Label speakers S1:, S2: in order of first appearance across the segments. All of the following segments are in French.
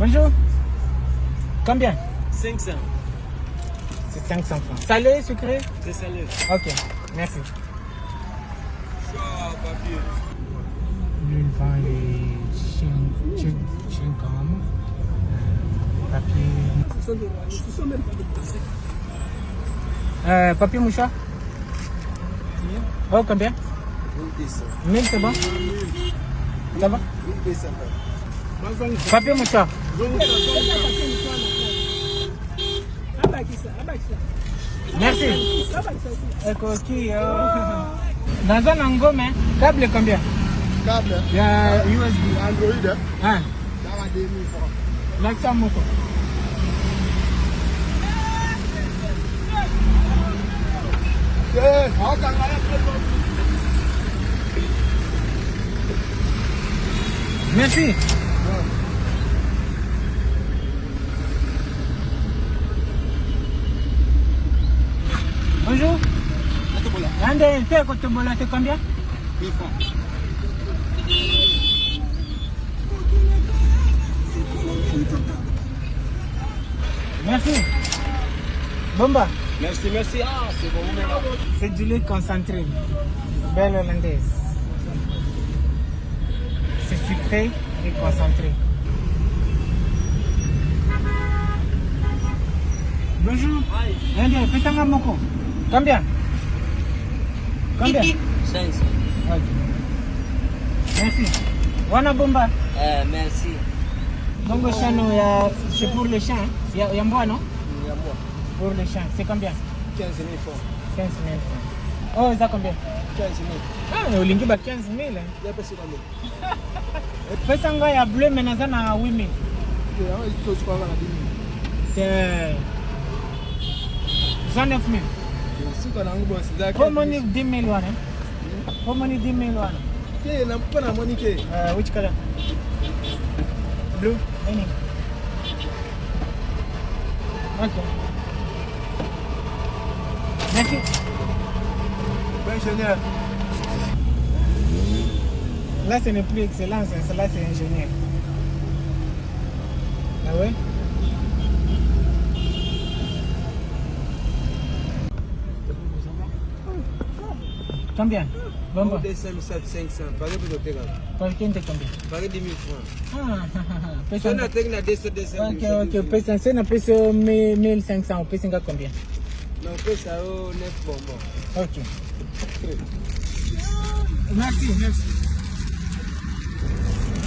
S1: Bonjour. Combien?
S2: 500.
S1: C'est 500 francs. Salé, sucré?
S2: C'est salé.
S1: Ok, merci.
S2: Papier.
S1: Lui, il vend les chewing-gum, papier.
S2: Ce sont même pas de plastique.
S1: Papier mouchoir? Oh, combien?
S2: 1200.
S1: 1000, c'est bon? Ça va?
S2: 1200.
S1: Papier mouchoir? Merci. Dans un angome, câble combien?
S2: Câble.
S1: Il y a USB.
S2: Android.
S1: Ah.
S2: Ça va 2000 francs.
S1: L'accent moko. Merci. Bonjour. Ande, tu as combien?
S2: 1000 francs.
S1: Merci. Bomba.
S2: Merci, merci. Ah, c'est bon.
S1: C'est du lait concentré. Belle hollandaise. C'est sucré et concentré. Bonjour. Ande, fais ça moko. Combien? Combien?
S2: 500.
S1: Ok. Merci. Wana bomba.
S2: Merci.
S1: Donc, c'est pour les champs. Il y a moi, non?
S2: Il y a moi.
S1: Pour les champs, c'est combien?
S2: 15 000 francs.
S1: 15 000 francs. Oh, ça combien?
S2: 15 000.
S1: Ah, au lingi ba 15 000.
S2: Il y a pas si combien.
S1: Pesanga ya bleu menaza na 8 000.
S2: Il y a un peu de quoi à 10 000.
S1: 19 000.
S2: Si on a un bon, c'est d'accord.
S1: How many 10 000 wana? How many 10 000 wana?
S2: Okay, na pas na money ke.
S1: Which color? Blue. Any? Okay. Merci.
S2: Ingénieur.
S1: Là, ce n'est plus excellence, là, c'est ingénieur. Ah ouais? Combien? Bon, bon.
S2: 500. Pareil pour le terrain.
S1: Par contre, combien?
S2: Pareil 10 000 francs.
S1: Ah,
S2: Ça n'a technique à 200.
S1: ok, pesa, c'est un peu 1500, pesa combien?
S2: Non, ça au 9 bonbons.
S1: Ok. Merci, merci.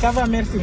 S1: Ça va, merci.